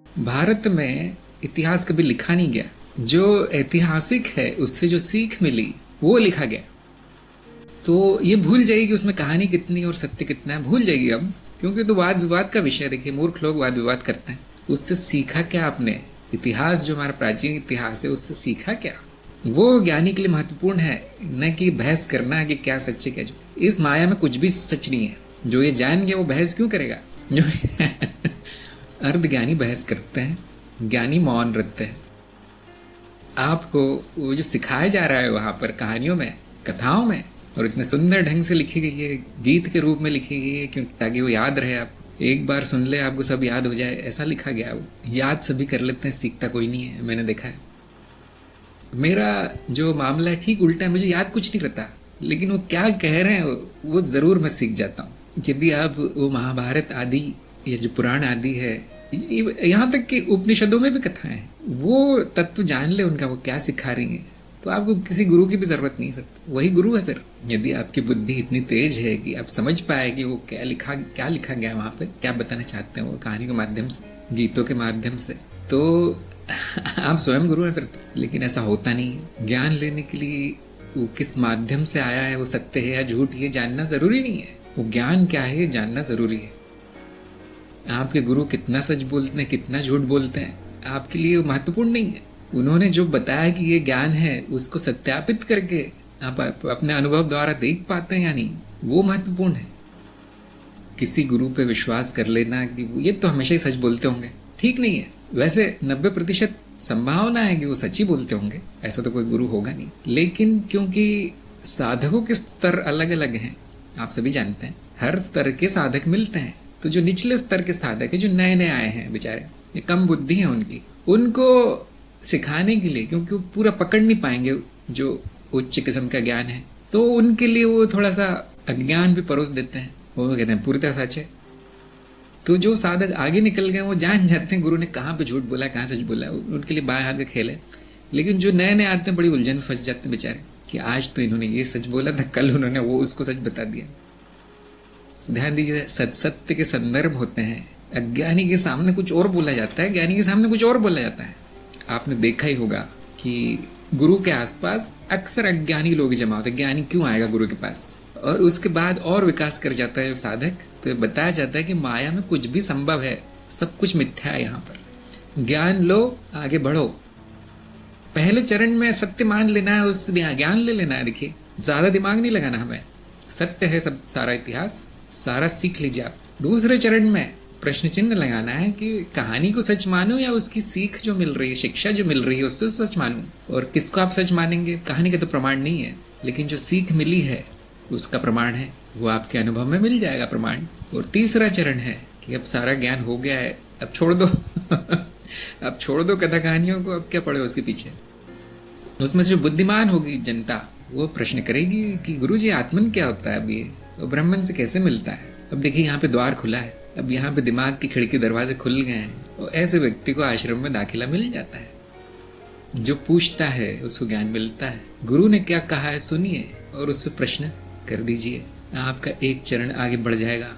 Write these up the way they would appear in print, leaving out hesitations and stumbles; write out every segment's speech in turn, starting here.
भारत में इतिहास कभी लिखा नहीं गया। जो ऐतिहासिक है उससे जो सीख मिली वो लिखा गया। तो ये भूल जाएगी कि उसमें कहानी कितनी और सत्य कितना है, भूल जाएगी अब, क्योंकि तो वाद विवाद का विषय। देखिए, मूर्ख लोग वाद विवाद करते हैं। उससे सीखा क्या आपने? इतिहास जो हमारा प्राचीन इतिहास है उससे सीखा क्या? वो ज्ञानी के लिए महत्वपूर्ण है, न कि बहस करना है कि क्या सच है क्या झूठ। इस माया में कुछ भी सच नहीं है। जो ये जान गया वो बहस क्यों करेगा? जो अर्ध ज्ञानी बहस करते हैं, ज्ञानी मौन रहते हैं। आपको वो जो सिखाया जा रहा है वहां पर कहानियों में, कथाओं में, और इतने सुंदर ढंग से लिखी गई है, गीत के रूप में लिखी गई है, क्योंकि ताकि वो याद रहे आपको। एक बार सुन ले आपको सब याद हो जाए, ऐसा लिखा गया। वो याद सभी कर लेते हैं, सीखता कोई नहीं है, मैंने देखा है। मेरा जो मामला है ठीक उल्टा है। मुझे याद कुछ नहीं रहता, लेकिन वो क्या कह रहे हैं वो जरूर मैं सीख जाता हूँ। यदि आप वो महाभारत आदि या जो पुराण आदि है, यहाँ तक कि उपनिषदों में भी कथाएं हैं, वो तत्व जान ले उनका, वो क्या सिखा रही हैं, तो आपको किसी गुरु की भी जरूरत नहीं। फिर वही गुरु है। फिर यदि आपकी बुद्धि इतनी तेज है कि आप समझ पाए कि वो क्या लिखा गया है वहां पे, क्या बताना चाहते हैं वो कहानी के माध्यम से, गीतों के माध्यम से, तो आप स्वयं गुरु हैं फिर तो। लेकिन ऐसा होता नहीं है। ज्ञान लेने के लिए वो किस माध्यम से आया है, वो सत्य है या झूठ, ये जानना जरूरी नहीं है। वो ज्ञान क्या है ये जानना जरूरी है। आपके गुरु कितना सच बोलते हैं, कितना झूठ बोलते हैं, आपके लिए महत्वपूर्ण नहीं है। उन्होंने जो बताया कि ये ज्ञान है, उसको सत्यापित करके आप अपने अनुभव द्वारा देख पाते हैं या नहीं, वो महत्वपूर्ण है। किसी गुरु पे विश्वास कर लेना कि ये तो हमेशा ही सच बोलते होंगे, ठीक नहीं है। वैसे 90% संभावना है कि वो सच ही बोलते होंगे, ऐसा तो कोई गुरु होगा नहीं। लेकिन क्योंकि साधकों के स्तर अलग अलग हैं, आप सभी जानते हैं, हर स्तर के साधक मिलते हैं। तो जो निचले स्तर के साधक है, जो नए नए आए हैं बेचारे, ये कम बुद्धि है उनकी, उनको सिखाने के लिए, क्योंकि वो पूरा पकड़ नहीं पाएंगे जो उच्च किस्म का ज्ञान है, तो उनके लिए वो थोड़ा सा अज्ञान भी परोस देते हैं। वो कहते हैं पूरी तरह सच है। तो जो साधक आगे निकल गए वो जान जाते हैं गुरु ने कहाँ पे झूठ बोला, कहाँ सच बोला, उनके लिए बाएं हाथ का खेल है। लेकिन जो नए नए आते हैं बड़ी उलझन फंस जाते हैं बेचारे, कि आज तो इन्होंने ये सच बोला था, कल उन्होंने वो उसको सच बता दिया। ध्यान दीजिए, सत्य के संदर्भ होते हैं। अज्ञानी के सामने कुछ और बोला जाता है, ज्ञानी के सामने कुछ और बोला जाता है। आपने देखा ही होगा कि गुरु के आसपास अक्सर अज्ञानी लोग जमा होते हैं। ज्ञानी क्यों आएगा गुरु के पास? और उसके बाद और विकास कर जाता है साधक, तो बताया जाता है कि माया में कुछ भी संभव है, सब कुछ मिथ्या है। यहाँ पर ज्ञान लो, आगे बढ़ो। पहले चरण में सत्य मान लेना है, उससे ज्ञान ले लेना है। देखिए, ज्यादा दिमाग नहीं लगाना हमें, सत्य है सब, सारा इतिहास सारा सीख लीजिए आप। दूसरे चरण में प्रश्न चिन्ह लगाना है कि कहानी को सच मानूं या उसकी सीख जो मिल रही है, शिक्षा जो मिल रही है, उससे सच मानूं। और किसको आप सच मानेंगे? कहानी का तो प्रमाण नहीं है, लेकिन जो सीख मिली है उसका प्रमाण है, वो आपके अनुभव में मिल जाएगा प्रमाण। और तीसरा चरण है कि अब सारा ज्ञान हो गया है, अब छोड़ दो अब छोड़ दो कथा कहानियों को, अब क्या पड़े उसके पीछे। उसमें से जो बुद्धिमान होगी जनता, वो प्रश्न करेगी कि गुरु जी आत्मन क्या होता है, अब ये ब्राह्मण से कैसे मिलता है? अब देखिए, यहाँ पे द्वार खुला है, अब यहाँ पे दिमाग की खिड़की दरवाजे खुल गए हैं, और ऐसे व्यक्ति को आश्रम में दाखिला मिल जाता है। जो पूछता है उसको ज्ञान मिलता है। गुरु ने क्या कहा है सुनिए और उस पर प्रश्न कर दीजिए, आपका एक चरण आगे बढ़ जाएगा।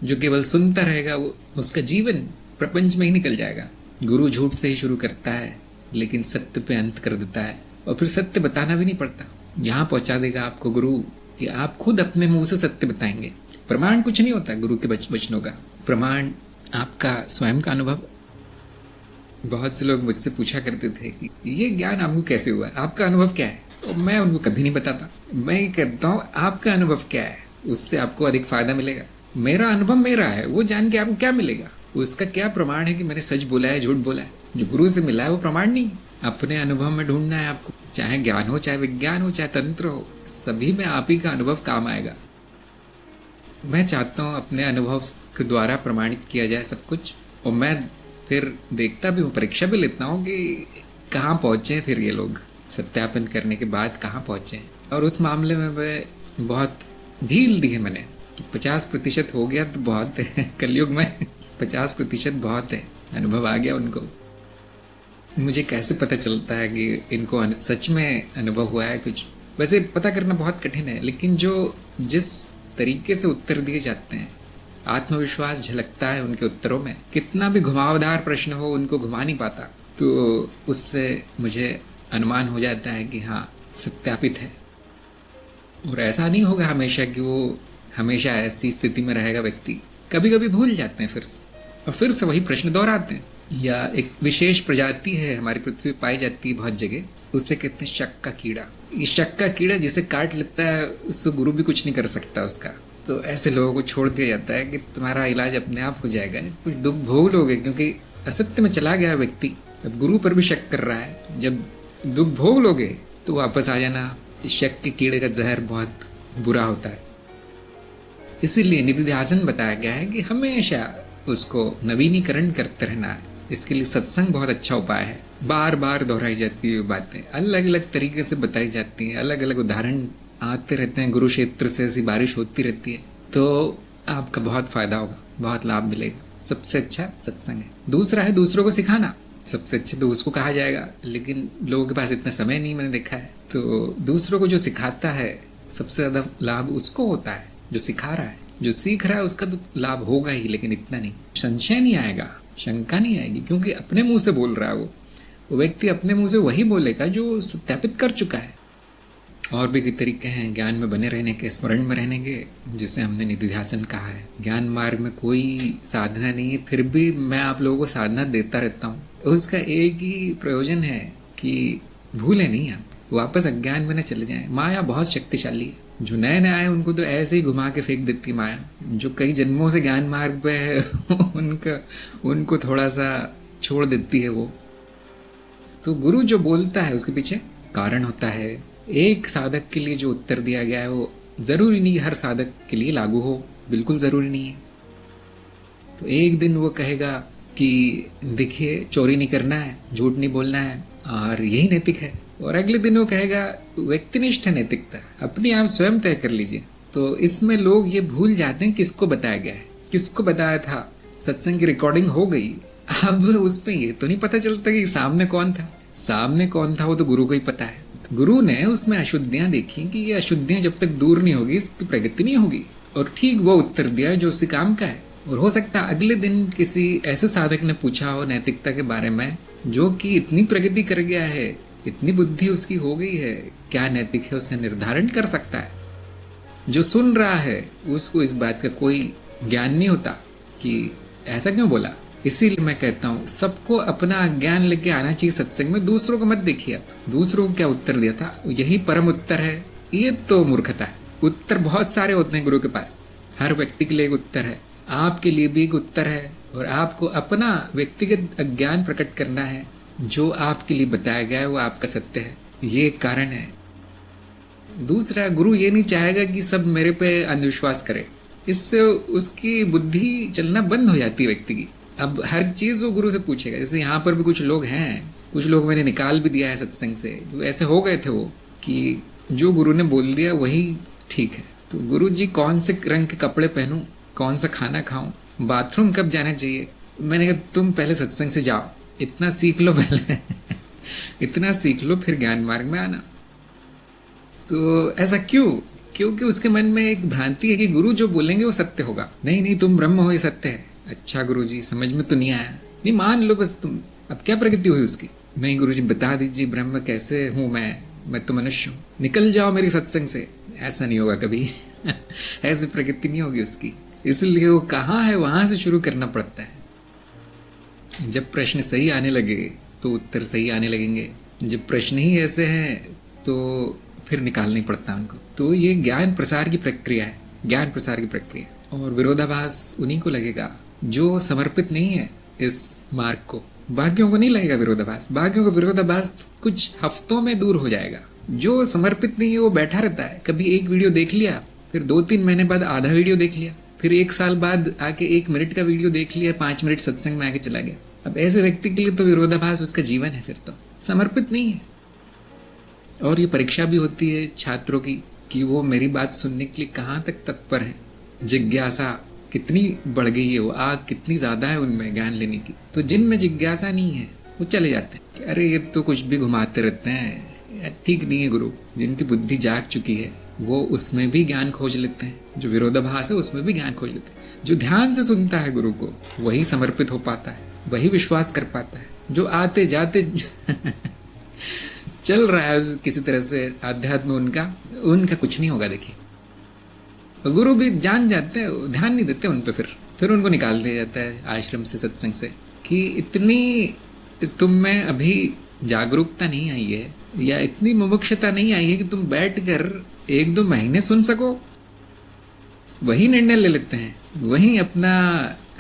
जो केवल सुनता रहेगा वो उसका जीवन प्रपंच में ही निकल जाएगा। गुरु झूठ से ही शुरू करता है, लेकिन सत्य पे अंत कर देता है, और फिर सत्य बताना भी नहीं पड़ता, यहाँ पहुंचा देगा आपको गुरु कि आप खुद अपने मुंह से सत्य बताएंगे। प्रमाण कुछ नहीं होता गुरु के वचनों का, प्रमाण आपका स्वयं का अनुभव। बहुत से लोग मुझसे पूछा करते थे कि ये ज्ञान आपको कैसे हुआ, आपका अनुभव क्या है? और मैं उनको कभी नहीं बताता। मैं ये कहता हूँ आपका अनुभव क्या है, उससे आपको अधिक फायदा मिलेगा। मेरा अनुभव मेरा है, वो जान के आपको क्या मिलेगा? उसका क्या प्रमाण है कि मैंने सच बोला है, झूठ बोला है? जो गुरु से मिला है वो प्रमाण नहीं। अपने अनुभव में ढूंढना है आपको, चाहे ज्ञान हो, चाहे विज्ञान हो, चाहे तंत्र हो, सभी में आप ही का अनुभव काम आएगा। मैं चाहता हूँ अपने अनुभव के द्वारा प्रमाणित किया जाए सब कुछ, और मैं फिर देखता भी हूँ, परीक्षा भी लेता हूँ कि कहाँ पहुँचे फिर ये लोग, सत्यापन करने के बाद कहाँ पहुँचे। और उस मामले में मैं बहुत ढील दी है मैंने कि 50% हो गया तो बहुत है। कलयुग में 50% बहुत है, अनुभव आ गया उनको। मुझे कैसे पता चलता है कि इनको सच में अनुभव हुआ है कुछ? वैसे पता करना बहुत कठिन है, लेकिन जो जिस तरीके से उत्तर दिए जाते हैं आत्मविश्वास झलकता है उनके उत्तरों में। कितना भी घुमावदार प्रश्न हो उनको घुमा नहीं पाता, तो उससे मुझे अनुमान हो जाता है कि हाँ, सत्यापित है। और ऐसा नहीं होगा हमेशा कि वो हमेशा ऐसी स्थिति में रहेगा व्यक्ति। कभी कभी भूल जाते हैं और फिर से वही प्रश्न दोहराते हैं। या एक विशेष प्रजाति है हमारी पृथ्वी पाई जाती है बहुत जगह, उससे कहते हैं शक का कीड़ा। ये शक का कीड़ा जिसे काट लेता है उसको गुरु भी कुछ नहीं कर सकता उसका। तो ऐसे लोगों को छोड़ दिया जाता है कि तुम्हारा इलाज अपने आप हो जाएगा, कुछ दुख भोग लोगे, क्योंकि असत्य में चला गया व्यक्ति। अब गुरु पर भी शक कर रहा है, जब दुख भोग लोगे तो वापस आ जाना। शक के कीड़े का जहर बहुत बुरा होता है। इसीलिए निधिध्यासन बताया गया है कि हमेशा उसको नवीनीकरण करते रहना है। इसके लिए सत्संग बहुत अच्छा उपाय है। बार बार दोहराई जाती है बातें, अलग अलग तरीके से बताई जाती हैं, अलग अलग उदाहरण आते रहते हैं, गुरु क्षेत्र से ऐसी बारिश होती रहती है। तो आपका बहुत फायदा होगा, बहुत लाभ मिलेगा। सबसे अच्छा सत्संग है। दूसरा है दूसरों को सिखाना। सबसे अच्छा तो उसको कहा जाएगा, लेकिन लोगों के पास इतना समय नहीं, मैंने देखा है। तो दूसरों को जो सिखाता है सबसे ज्यादा लाभ उसको होता है, जो सिखा रहा है। जो सीख रहा है उसका तो लाभ होगा ही, लेकिन इतना नहीं, संशय नहीं आएगा, शंका नहीं आएगी, क्योंकि अपने मुंह से बोल रहा है वो व्यक्ति अपने मुंह से वही बोलेगा जो सत्यापित कर चुका है। और भी कई तरीके हैं ज्ञान में बने रहने के, स्मरण में रहने के, जिसे हमने निधिध्यासन कहा है। ज्ञान मार्ग में कोई साधना नहीं है, फिर भी मैं आप लोगों को साधना देता रहता हूँ। उसका एक ही प्रयोजन है कि भूले नहीं आप, वापस अज्ञान में न चले जाएं। माया बहुत शक्तिशाली है। जो नए नए आए उनको तो ऐसे ही घुमा के फेंक देती माया। जो कई जन्मों से ज्ञान मार्ग पे है उनको थोड़ा सा छोड़ देती है वो। तो गुरु जो बोलता है उसके पीछे कारण होता है। एक साधक के लिए जो उत्तर दिया गया है वो जरूरी नहीं हर साधक के लिए लागू हो, बिल्कुल जरूरी नहीं है। तो एक दिन वो कहेगा कि देखिए चोरी नहीं करना है, झूठ नहीं बोलना है, और यही नैतिक है। और अगले दिन वो कहेगा व्यक्तिनिष्ठ है नैतिकता, अपनी आप स्वयं तय कर लीजिए। तो इसमें लोग ये भूल जाते हैं किसको बताया गया है, किसको बताया था। सत्संग की रिकॉर्डिंग हो गई, अब उस पर ये तो नहीं पता चलता कि सामने कौन था। सामने कौन था वो तो गुरु को ही पता है। गुरु ने उसमें अशुद्धियां देखी कि ये अशुद्धियां जब तक दूर नहीं होगी इसकी प्रगति नहीं होगी, और ठीक वो उत्तर दिया जो उसी काम का है। और हो सकता है अगले दिन किसी ऐसे साधक ने पूछा हो नैतिकता के बारे में जो कि इतनी प्रगति कर गया है, इतनी बुद्धि उसकी हो गई है, क्या नैतिक है उसका निर्धारण कर सकता है। जो सुन रहा है उसको इस बात का कोई ज्ञान नहीं होता कि ऐसा क्यों बोला। इसीलिए मैं कहता हूँ सबको अपना ज्ञान लेके आना चाहिए सत्संग में। दूसरों को मत देखिए आप, दूसरों को क्या उत्तर दिया था, यही परम उत्तर है। ये तो मूर्खता है। उत्तर बहुत सारे होते हैं गुरु के पास, हर व्यक्ति के लिए एक उत्तर है, आपके लिए भी एक उत्तर है। और आपको अपना व्यक्तिगत अज्ञान प्रकट करना है। जो आपके लिए बताया गया है वो आपका सत्य है, ये कारण है। दूसरा, गुरु ये नहीं चाहेगा कि सब मेरे पे अंधविश्वास करे, इससे उसकी बुद्धि चलना बंद हो जाती है व्यक्ति की। अब हर चीज वो गुरु से पूछेगा। जैसे यहाँ पर भी कुछ लोग हैं, कुछ लोग मैंने निकाल भी दिया है सत्संग से, जो ऐसे हो गए थे वो कि जो गुरु ने बोल दिया वही ठीक है। तो गुरु जी कौन से रंग के कपड़े पहनूं, कौन सा खाना खाऊं, बाथरूम कब जाना चाहिए, मैंने कहा तुम पहले सत्संग से जाओ, इतना सीख लो पहले इतना सीख लो फिर ज्ञान मार्ग में आना। तो ऐसा क्यों? क्योंकि उसके मन में एक भ्रांति है कि गुरु जो बोलेंगे वो सत्य होगा। नहीं नहीं, तुम ब्रह्म हो, ये सत्य है। अच्छा गुरु जी समझ में तो नहीं आया, नहीं मान लो बस तुम, अब क्या प्रगति हुई उसकी। नहीं गुरु जी बता दीजिए ब्रह्म कैसे हूँ मैं तो मनुष्य हूँ, निकल जाओ मेरी सत्संग से। ऐसा नहीं होगा कभी ऐसी प्रगति नहीं होगी उसकी। इसलिए वो कहाँ है वहां से शुरू करना पड़ता है। जब प्रश्न सही आने लगे तो उत्तर सही आने लगेंगे, जब प्रश्न ही ऐसे हैं तो फिर निकालना ही पड़ता है उनको। तो ये ज्ञान प्रसार की प्रक्रिया है, ज्ञान प्रसार की प्रक्रिया। और विरोधाभास उन्हीं को लगेगा जो समर्पित नहीं है इस मार्ग को। बाकियों को नहीं लगेगा विरोधाभास, बाकियों को विरोधाभास कुछ हफ्तों में दूर हो जाएगा। जो समर्पित नहीं है वो बैठा रहता है, कभी एक वीडियो देख लिया, फिर 2-3 महीने बाद आधा वीडियो देख लिया, फिर 1 साल बाद आके 1 मिनट का वीडियो देख लिया, 5 मिनट सत्संग में आके चला गया। अब ऐसे व्यक्ति के लिए तो विरोधाभास उसका जीवन है, फिर तो समर्पित नहीं है। और ये परीक्षा भी होती है छात्रों की कि वो मेरी बात सुनने के लिए कहाँ तक तत्पर है, जिज्ञासा कितनी बढ़ गई है, वो आग कितनी ज्यादा है उनमें ज्ञान लेने की। तो जिनमें जिज्ञासा नहीं है वो चले जाते हैं कि अरे ये तो कुछ भी घुमाते रहते हैं, ठीक नहीं है गुरु। जिनकी बुद्धि जाग चुकी है वो उसमें भी ज्ञान खोज लेते हैं, जो विरोधाभास है उसमें भी ज्ञान खोज लेते हैं। जो ध्यान से सुनता है गुरु को, वही समर्पित हो पाता है, वही विश्वास कर पाता है। जो आते जाते चल रहा है किसी तरह से आध्यात्म, उनका कुछ नहीं होगा। देखिए गुरु भी जान जाते हैं, ध्यान नहीं देते उन पे, फिर उनको निकाल दिया जाता है आश्रम से, सत्संग से, कि इतनी तुम में अभी जागरूकता नहीं आई है या इतनी मुमुक्षता नहीं आई है कि तुम बैठकर 1-2 महीने सुन सको। वही निर्णय ले लेते हैं, वही अपना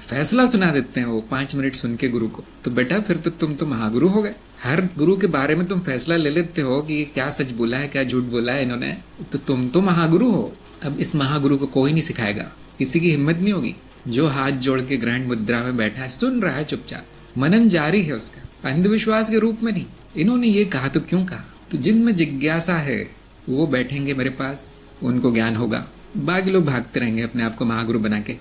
फैसला सुना देते हैं वो 5 मिनट सुन के गुरु को। तो बेटा फिर तो तुम तो महागुरु हो गए। हर गुरु के बारे में तुम फैसला ले लेते हो कि क्या सच बोला है, क्या झूठ बोला है इन्होंने, तो तुम तो महागुरु हो। अब इस महागुरु को कोई नहीं सिखाएगा, किसी की हिम्मत नहीं होगी। जो हाथ जोड़ के ग्रहण मुद्रा में बैठा है, सुन रहा है चुपचाप, मनन जारी है उसका, अंधविश्वास के रूप में नहीं। इन्होंने ये कहा तो क्यों कहा? तो जिनमें जिज्ञासा है वो बैठेंगे मेरे पास, उनको ज्ञान होगा। बाकी लोग भागते रहेंगे अपने आप को महागुरु बना के।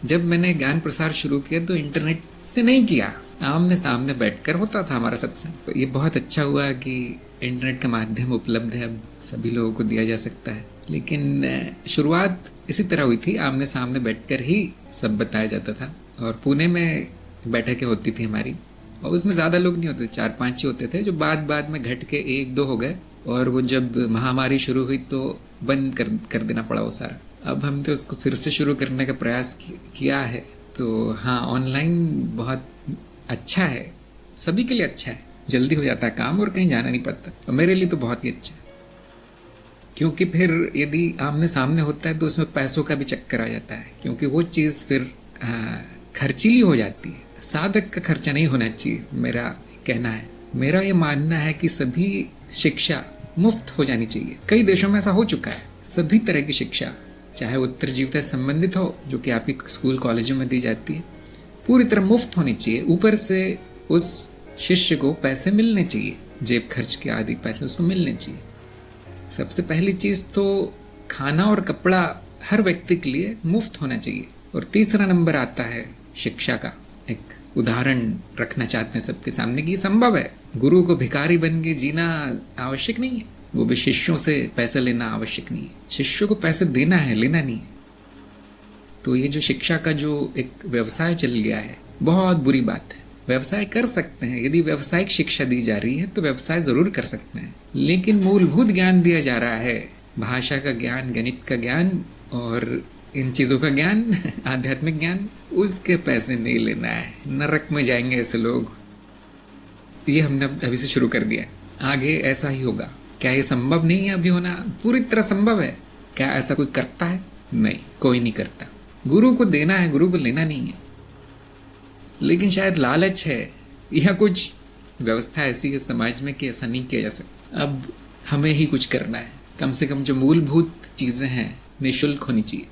जब मैंने ज्ञान प्रसार शुरू किया तो इंटरनेट से नहीं किया, आमने सामने बैठकर होता था हमारा सत्संग। ये बहुत अच्छा हुआ कि इंटरनेट का माध्यम उपलब्ध है, अब सभी लोगों को दिया जा सकता है। लेकिन शुरुआत इसी तरह हुई थी, आमने सामने बैठकर ही सब बताया जाता था। और पुणे में बैठकें होती थी हमारी, और उसमें ज़्यादा लोग नहीं होते, 4-5 ही होते थे, जो बाद में घट के 1-2 हो गए। और वो जब महामारी शुरू हुई तो बंद कर देना पड़ा वो सारा। अब हम तो उसको फिर से शुरू करने का प्रयास किया है। तो हाँ, ऑनलाइन बहुत अच्छा है, सभी के लिए अच्छा है, जल्दी हो जाता है काम और कहीं जाना नहीं पड़ता। और मेरे लिए तो बहुत ही अच्छा है, क्योंकि फिर यदि आमने सामने होता है तो उसमें पैसों का भी चक्कर आ जाता है, क्योंकि वो चीज़ फिर खर्चीली हो जाती है। साधक का खर्चा नहीं होना चाहिए, मेरा कहना है। मेरा ये मानना है कि सभी शिक्षा मुफ्त हो जानी चाहिए। कई देशों में ऐसा हो चुका है, सभी तरह की शिक्षा, चाहे उत्तर जीविता से संबंधित हो, जो कि आपकी स्कूल कॉलेजों में दी जाती है, पूरी तरह मुफ्त होनी चाहिए। ऊपर से उस शिष्य को पैसे मिलने चाहिए, जेब खर्च के आदि पैसे उसको मिलने चाहिए। सबसे पहली चीज़ तो खाना और कपड़ा हर व्यक्ति के लिए मुफ्त होना चाहिए। और तीसरा नंबर आता है शिक्षा का। एक उदाहरण रखना चाहते हैं सबके सामने कि ये संभव है। गुरु को भिखारी बन के जीना आवश्यक नहीं है, वो भी शिष्यों से पैसे लेना आवश्यक नहीं है। शिष्यों को पैसे देना है, लेना नहीं है। तो ये जो शिक्षा का जो एक व्यवसाय चल गया है, बहुत बुरी बात है। व्यवसाय कर सकते हैं, यदि व्यावसायिक शिक्षा दी जा रही है तो व्यवसाय जरूर कर सकते हैं, लेकिन मूलभूत ज्ञान दिया जा रहा है, भाषा का ज्ञान, गणित का ज्ञान और इन चीज़ों का ज्ञान, आध्यात्मिक ज्ञान, उसके पैसे नहीं लेना है। नरक में जाएंगे ऐसे लोग। ये हमने अभी से शुरू कर दिया, आगे ऐसा ही होगा। क्या ये संभव नहीं है अभी होना? पूरी तरह संभव है। क्या ऐसा कोई करता है? नहीं, कोई नहीं करता। गुरु को देना है, गुरु को लेना नहीं है। लेकिन शायद लालच है या कुछ व्यवस्था ऐसी है समाज में कि ऐसा नहीं किया जा सकता। अब हमें ही कुछ करना है। कम से कम जो मूलभूत चीज़ें हैं निःशुल्क होनी चाहिए।